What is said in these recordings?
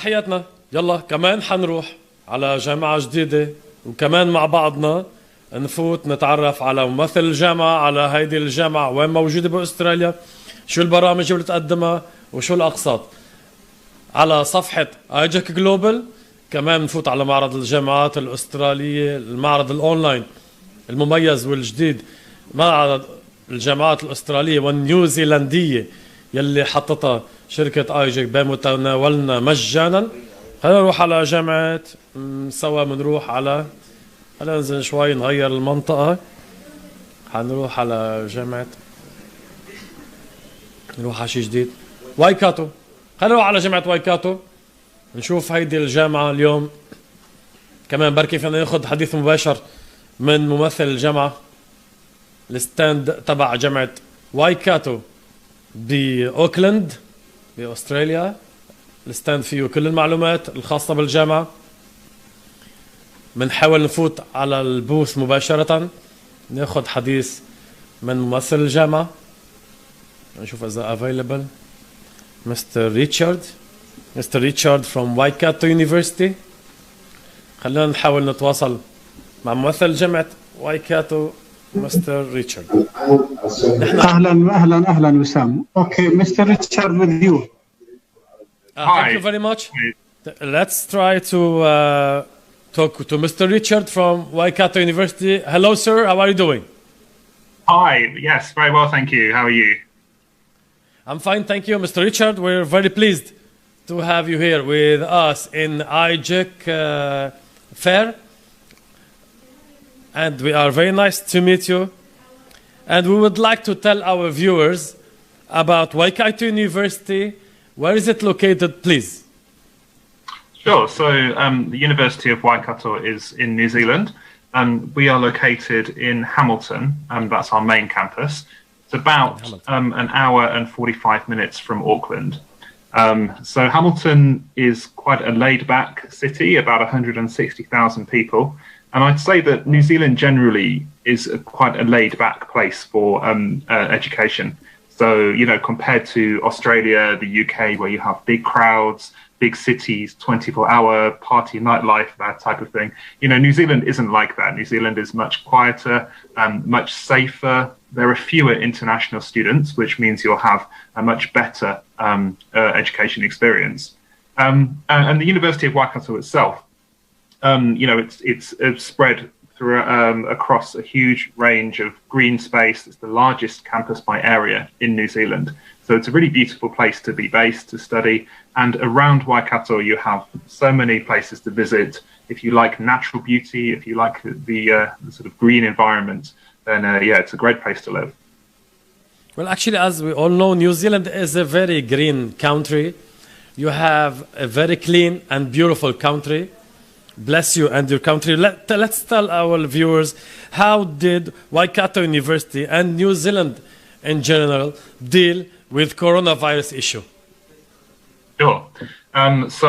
تحياتنا. يلا كمان حنروح على جامعة جديدة وكمان مع بعضنا نفوت نتعرف على ممثل الجامعة، على هيدي الجامعة وين موجودة بأستراليا، شو البرامج اللي بتقدمها وشو الأقساط. على صفحة ايجك جلوبال كمان نفوت على معرض الجامعات الأسترالية، المعرض الأونلاين المميز والجديد، معرض الجامعات الأسترالية والنيوزيلندية يلي حطتها شركة ايجك بمتناولنا مجانا. خلينا نروح على جامعة سوا، بنروح على، خلينا ننزل شوي نغير المنطقة، حنروح على جامعة، نروح على شي جديد، وايكاتو. خلينا نروح على جامعة وايكاتو نشوف هيدي الجامعة اليوم. كمان بركي فينا ناخذ حديث مباشر من ممثل الجامعة، الستاند تبع جامعة وايكاتو بأوكلاند بأستراليا. الستاند فيه كل المعلومات الخاصة بالجامعة. منحاول نفوت على البوث مباشرة ناخذ حديث من ممثل الجامعة، نشوف إذا available. مستر ريتشارد from Waikato University. خلينا نحاول نتواصل مع ممثل جامعة وايكاتو مستر ريتشارد. اهلا وسام. اوكي مستر ريتشارد with you. Thank you very much. Let's try to talk to Mr. Richard from Waikato University. Hello sir, how are you doing? Hi, yes, very well, thank you. How are you? I'm fine, thank you, Mr. Richard. We're very pleased to have you here with us in IJEC Fair. And we are very nice to meet you. And we would like to tell our viewers about Waikato University. Where is it located, please? Sure, so the University of Waikato is in New Zealand. We are located in Hamilton, and that's our main campus. It's about an hour and 45 minutes from Auckland. So Hamilton is quite a laid-back city, about 160,000 people. And I'd say that New Zealand generally is quite a laid-back place for education. So, you know, compared to Australia, the UK, where you have big crowds, big cities, 24-hour party nightlife, that type of thing. You know, New Zealand isn't like that. New Zealand is much quieter, much safer. There are fewer international students, which means you'll have a much better education experience. And the University of Waikato itself, you know, it's spread through across a huge range of green space. It's the largest campus by area in New Zealand. So it's a really beautiful place to be based, to study. And around Waikato, you have so many places to visit. If you like natural beauty, if you like the sort of green environment, then yeah, it's a great place to live. Well, actually, as we all know, New Zealand is a very green country. You have a very clean and beautiful country. Bless you and your country. Let's tell our viewers, how did Waikato University and New Zealand in general deal with coronavirus issue? Sure. So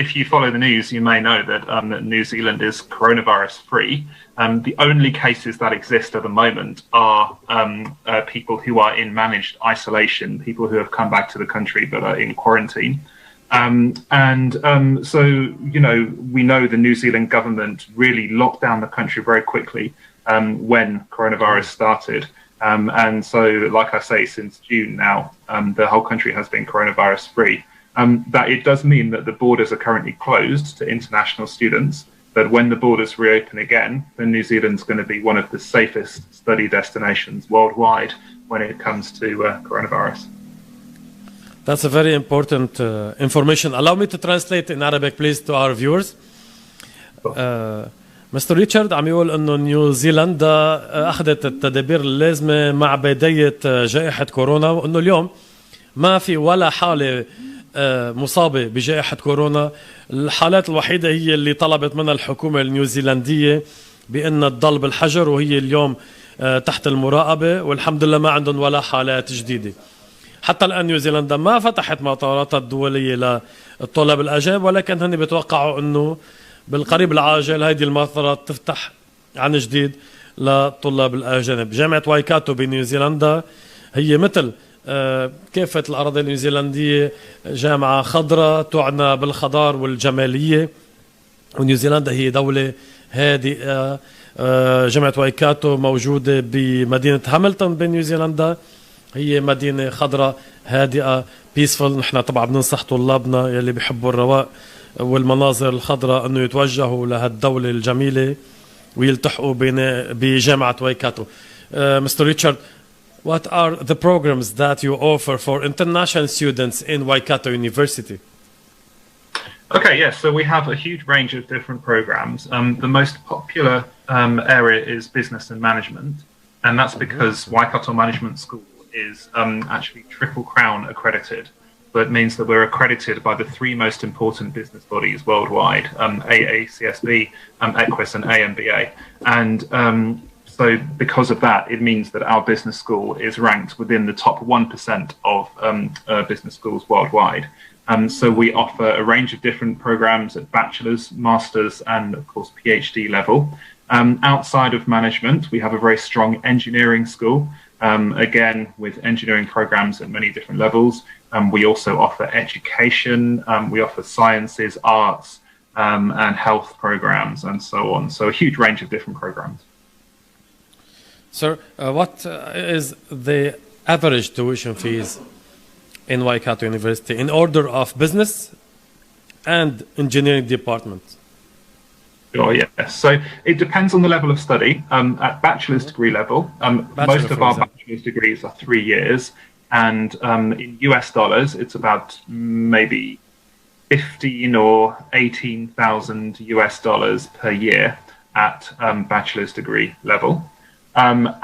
if you follow the news, you may know that New Zealand is coronavirus free. The only cases that exist at the moment are people who are in managed isolation, people who have come back to the country but are in quarantine. So, you know, we know the New Zealand government really locked down the country very quickly when coronavirus started. And so, like I say, since June now, the whole country has been coronavirus free. That it does mean that the borders are currently closed to international students. But when the borders reopen again, then New Zealand's going to be one of the safest study destinations worldwide when it comes to coronavirus. That's a very important information. Allow me to translate in Arabic, please, to our viewers. مستر ريتشارد عم يقول انه نيوزيلندا اخذت التدابير اللازمه مع بدايه جائحه كورونا، وانه اليوم ما في ولا حاله مصابه بجائحه كورونا. الحالات الوحيده هي اللي طلبت منها الحكومه النيوزيلنديه بان تضل بالحجر، وهي اليوم تحت المراقبه، والحمد لله ما عندهم ولا حالات جديده. حتى الآن نيوزيلندا ما فتحت مطاراتها الدولية للطلاب الأجانب، ولكن هن بيتوقعوا أنه بالقريب العاجل هذه المطارات تفتح عن جديد للطلاب الأجانب. جامعة وايكاتو بنيوزيلندا هي مثل كافة الأراضي النيوزيلندية جامعة خضراء تعنى بالخضار والجمالية، ونيوزيلندا هي دولة هادئة. جامعة وايكاتو موجودة بمدينة هاملتون بنيوزيلندا، هي مدينة خضراء هادئة بيسفل. نحن طبعا بننصح طلابنا يلي بيحبوا الرواق والمناظر الخضراء انه يتوجهوا لهالدولة الجميلة ويلتحقوا بجامعة وايكاتو. Mr. Richard, what are the programs that you offer for international students in Waikato University? Okay, yes. So we have a huge range of different programs. The most popular area is business and management, and that's because Waikato Management School is actually Triple Crown accredited. So it means that we're accredited by the three most important business bodies worldwide: AACSB, EQUIS, and AMBA. And so because of that, it means that our business school is ranked within the top 1% of business schools worldwide. So we offer a range of different programs at bachelor's, master's, and of course PhD level. Outside of management, we have a very strong engineering school, again with engineering programs at many different levels. We also offer education, we offer sciences, arts, and health programs, and so on. So a huge range of different programs. Sir, what is the average tuition fees in Waikato University in order of business and engineering department? Sure, yes. So it depends on the level of study. At bachelor's degree level, most of our bachelor's degrees are 3 years, and in US dollars, it's about maybe 15 or 18,000 US dollars per year at bachelor's degree level.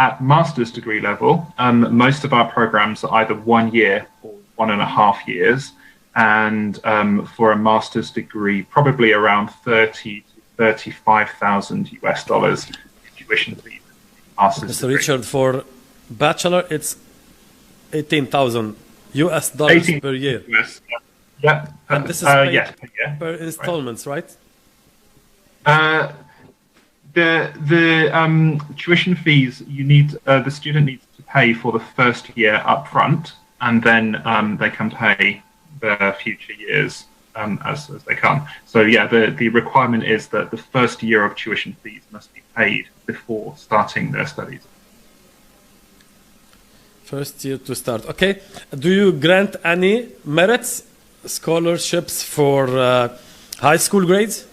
At master's degree level, most of our programs are either 1 year or 1.5 years, and for a master's degree, probably around 30 to 35,000 US dollars tuition fees. Mr. Richard, for bachelor, it's 18,000 US dollars per year. US, yeah. And this is paid yes, per year. per installments, right? The tuition fees the student needs to pay for the first year up front, and then they can pay the future years as they come. So yeah, the requirement is that the first year of tuition fees must be paid before starting their studies. First year to start. Okay. Do you grant any merits scholarships for high school grades?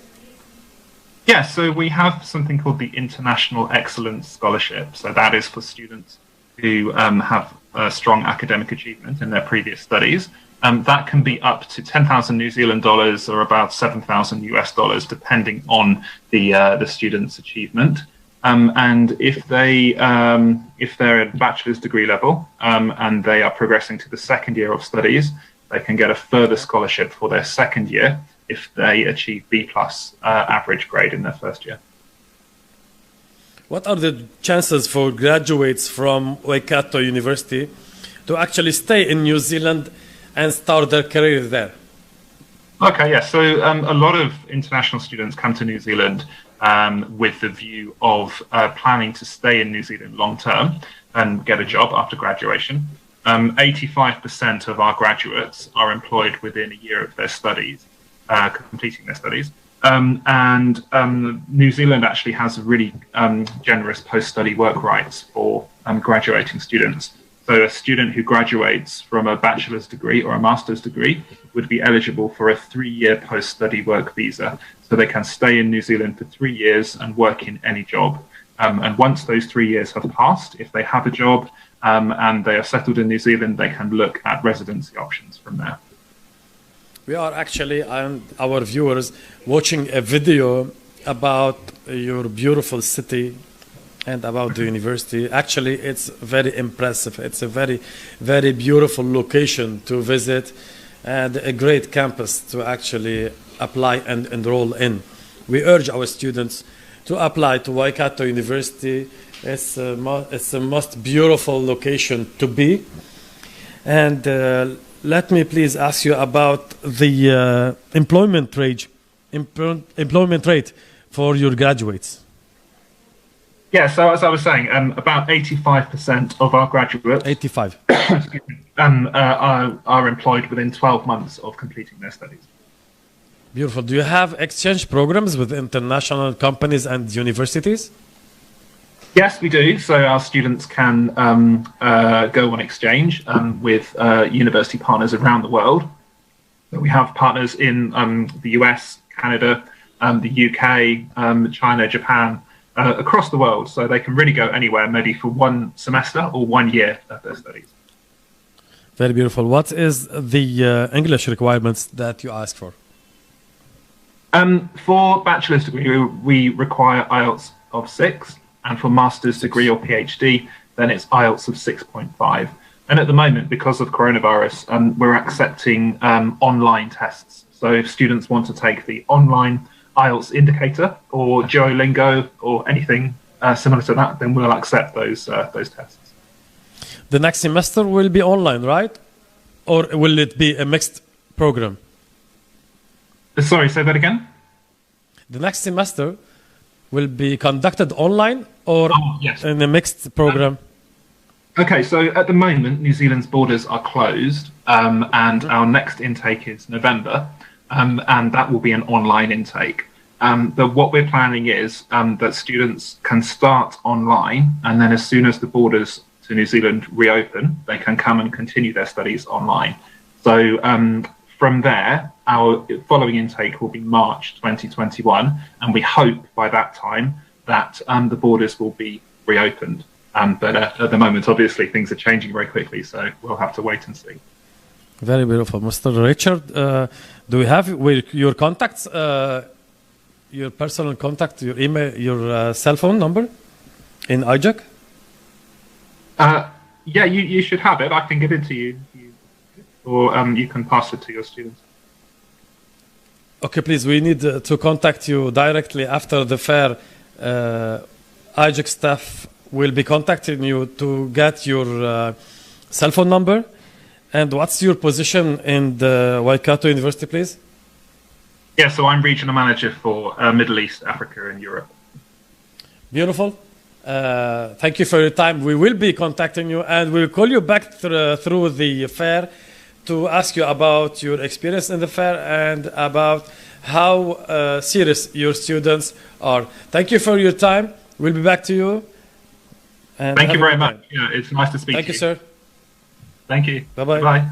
Yeah, so we have something called the International Excellence Scholarship. So that is for students who have strong academic achievement in their previous studies. That can be up to 10,000 New Zealand dollars or about 7,000 US dollars, depending on the student's achievement. And if they're at bachelor's degree level and they are progressing to the second year of studies, they can get a further scholarship for their second year if they achieve B+ average grade in their first year. What are the chances for graduates from Waikato University to actually stay in New Zealand and start their career there? Okay, yeah. So a lot of international students come to New Zealand with the view of planning to stay in New Zealand long term and get a job after graduation. 85% of our graduates are employed within a year of their studies, completing their studies. And New Zealand actually has really generous post-study work rights for graduating students. So a student who graduates from a bachelor's degree or a master's degree would be eligible for a 3-year post-study work visa. So they can stay in New Zealand for 3 years and work in any job. And once those 3 years have passed, if they have a job and they are settled in New Zealand, they can look at residency options from there. We are actually, our viewers, watching a video about your beautiful city and about the university. Actually, it's very impressive. It's a very, very beautiful location to visit and a great campus to actually apply and enroll in. We urge our students to apply to Waikato University. It's the most beautiful location to be. And let me please ask you about the employment rate for your graduates. Yeah, so as I was saying, about 85% of our graduates 85. are employed within 12 months of completing their studies. Beautiful. Do you have exchange programs with international companies and universities? Yes, we do. So our students can go on exchange with university partners around the world. So we have partners in the US, Canada, the UK, China, Japan, across the world. So they can really go anywhere, maybe for 1 semester or 1 year of their studies. Very beautiful. What is the English requirements that you ask for? For bachelor's degree, we require IELTS of 6, and for master's degree or PhD, then it's IELTS of 6.5. And at the moment, because of coronavirus, we're accepting online tests. So if students want to take the online IELTS indicator or Duolingo or anything similar to that, then we'll accept those tests. The next semester will be online, right? Or will it be a mixed program? Sorry, say that again? The next semester will be conducted online or yes. in a mixed program? Okay, so at the moment, New Zealand's borders are closed, and our next intake is November, and that will be an online intake. But what we're planning is that students can start online, and then as soon as the borders to New Zealand reopen, they can come and continue their studies online. So from there, our following intake will be March 2021, and we hope by that time that the borders will be reopened. But at the moment, obviously, things are changing very quickly, so we'll have to wait and see. Very beautiful. Mr. Richard, do you have your contacts, your personal contact, your email, your cell phone number in IJAC? Yeah, you should have it. I can give it to you. Or you can pass it to your students. Okay, please. We need to contact you directly after the fair. IJAC staff will be contacting you to get your cell phone number. And what's your position in the Waikato University, please? Yeah, so I'm regional manager for Middle East, Africa, and Europe. Beautiful. Thank you for your time. We will be contacting you, and we'll call you back through the fair to ask you about your experience in the fair and about how serious your students are. Thank you for your time. We'll be back to you. And thank you very much. Yeah, it's nice to speak to you. Thank you, sir. Thank you. Bye-bye. Bye.